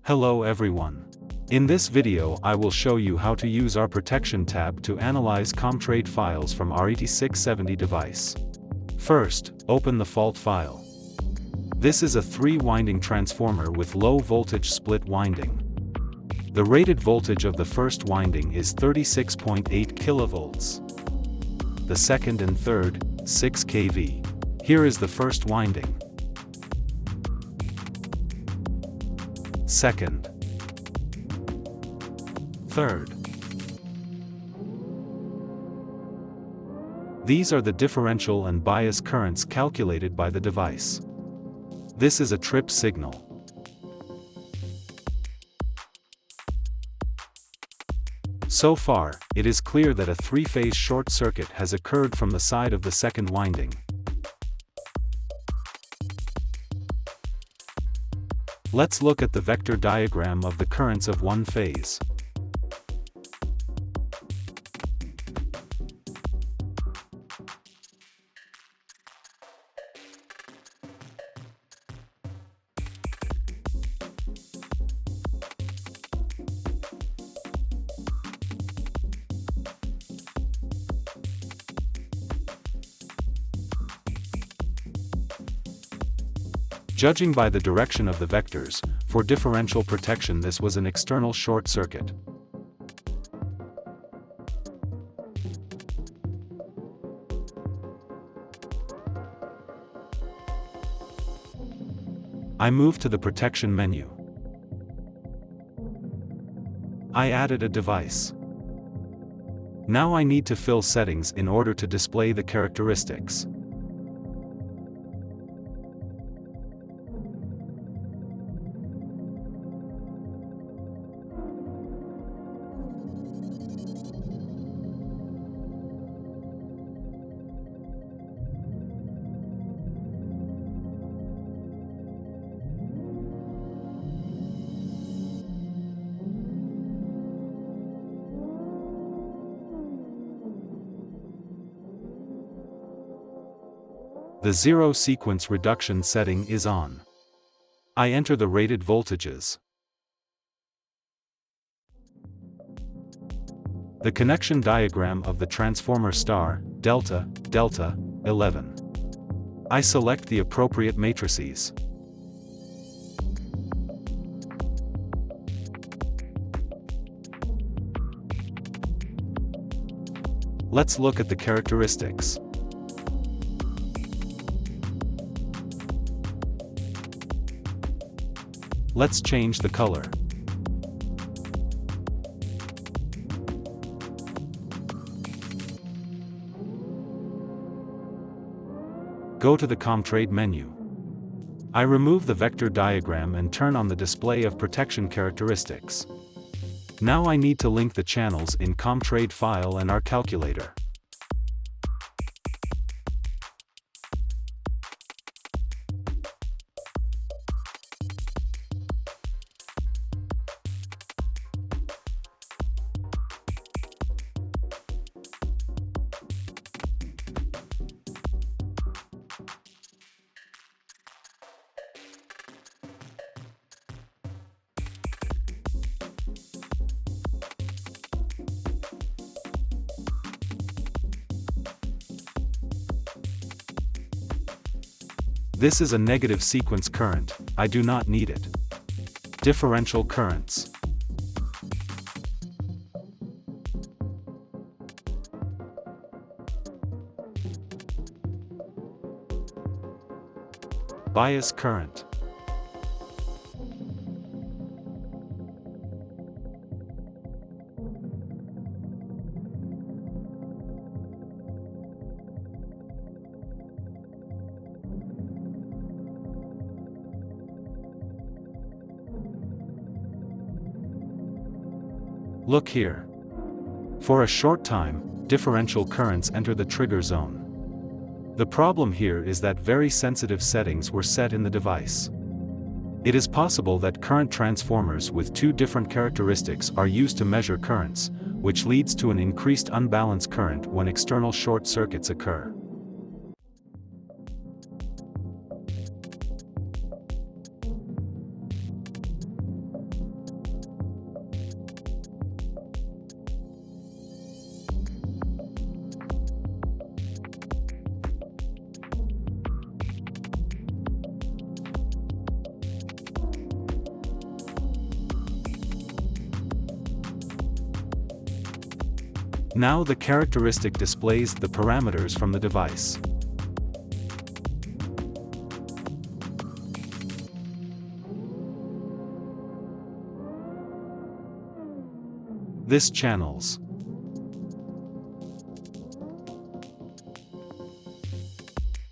Hello everyone. In this video I will show you how to use our protection tab to analyze Comtrade files from RET670 device. First, open the fault file. This is a 3-winding transformer with low voltage split winding. The rated voltage of the first winding is 36.8 kV. The second and third, 6 kV. Here is the first winding. Second. Third. These are the differential and bias currents calculated by the device. This is a trip signal. So far, it is clear that a 3-phase short circuit has occurred from the side of the second winding. Let's look at the vector diagram of the currents of one phase. Judging by the direction of the vectors, for differential protection this was an external short circuit. I move to the protection menu. I added a device. Now I need to fill settings in order to display the characteristics. The zero sequence reduction setting is on. I enter the rated voltages. The connection diagram of the transformer star, delta, 11. I select the appropriate matrices. Let's look at the characteristics. Let's change the color. Go to the Comtrade menu. I remove the vector diagram and turn on the display of protection characteristics. Now I need to link the channels in Comtrade file and our calculator. This is a negative sequence current, I do not need it. Differential currents. Bias current. Look here. For a short time, differential currents enter the trigger zone. The problem here is that very sensitive settings were set in the device. It is possible that current transformers with two different characteristics are used to measure currents, which leads to an increased unbalanced current when external short circuits occur. Now the characteristic displays the parameters from the device. This channels.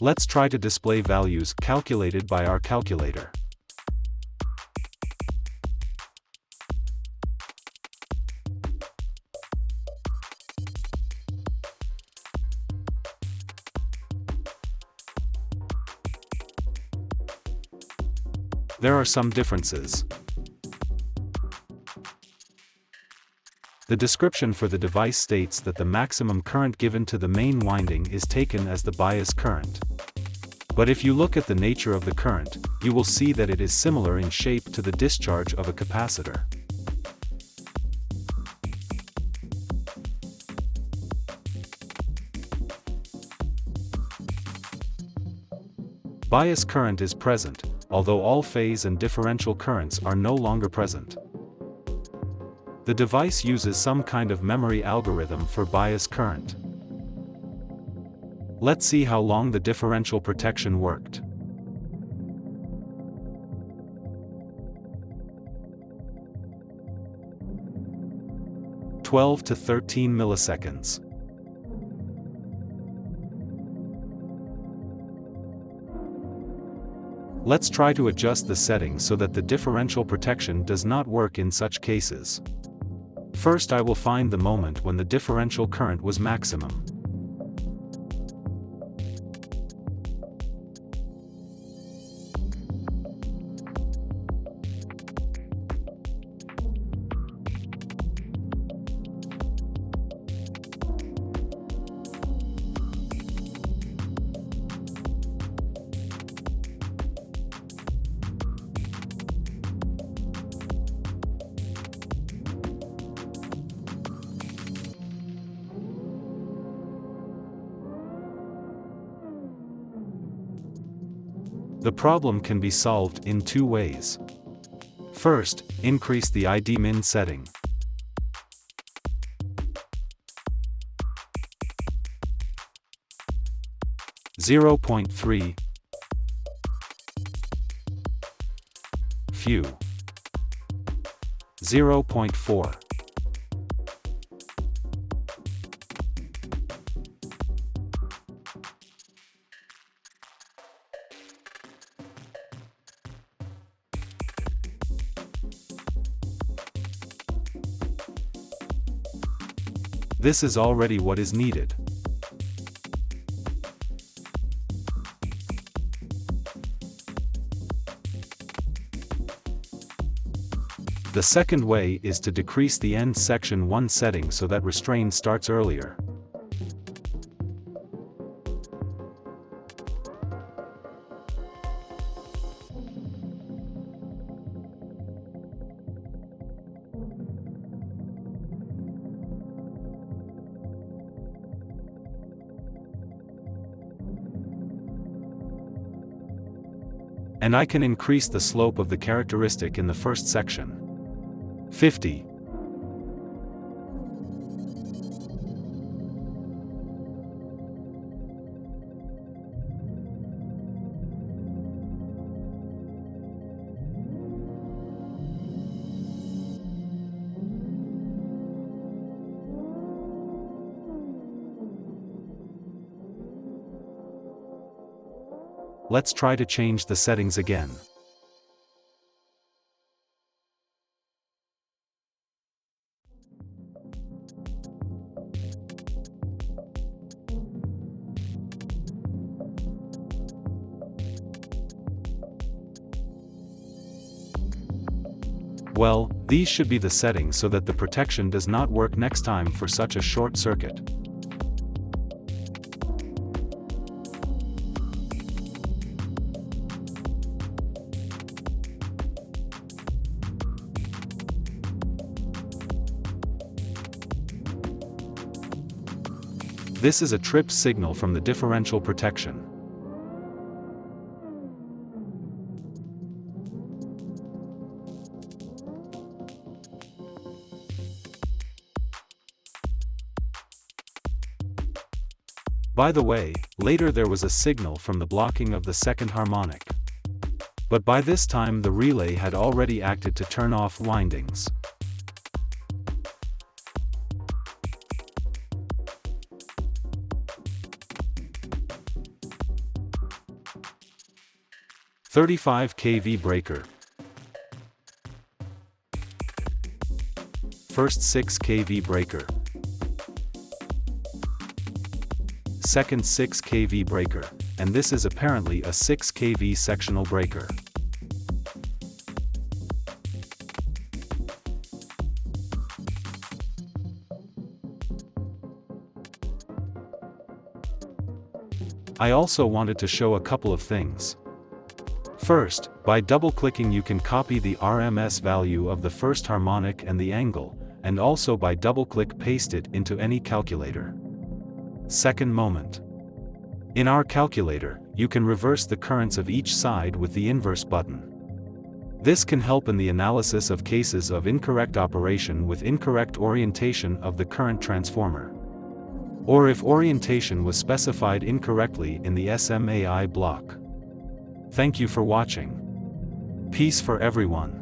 Let's try to display values calculated by our calculator. There are some differences. The description for the device states that the maximum current given to the main winding is taken as the bias current. But if you look at the nature of the current, you will see that it is similar in shape to the discharge of a capacitor. Bias current is present, although all phase and differential currents are no longer present. The device uses some kind of memory algorithm for bias current. Let's see how long the differential protection worked. (12 to 13 milliseconds). Let's try to adjust the settings so that the differential protection does not work in such cases. First, I will find the moment when the differential current was maximum. The problem can be solved in two ways. First, increase the ID min setting. (0.3) Few. 0.4. This is already what is needed. The second way is to decrease the end section 1 setting so that restrain starts earlier. And I can increase the slope of the characteristic in the first section. 50. Let's try to change the settings again. Well, these should be the settings so that the protection does not work next time for such a short circuit. This is a trip signal from the differential protection. By the way, later there was a signal from the blocking of the second harmonic. But by this time the relay had already acted to turn off windings. "35 kV breaker. First 6 kV breaker. Second 6 kV breaker, and this is apparently a 6 kV sectional breaker. I also wanted to show a couple of things. First, by double-clicking you can copy the RMS value of the first harmonic and the angle, and also by double-click paste it into any calculator. Second moment. In our calculator, you can reverse the currents of each side with the inverse button. This can help in the analysis of cases of incorrect operation with incorrect orientation of the current transformer, or if orientation was specified incorrectly in the SMAI block. Thank you for watching. Peace for everyone.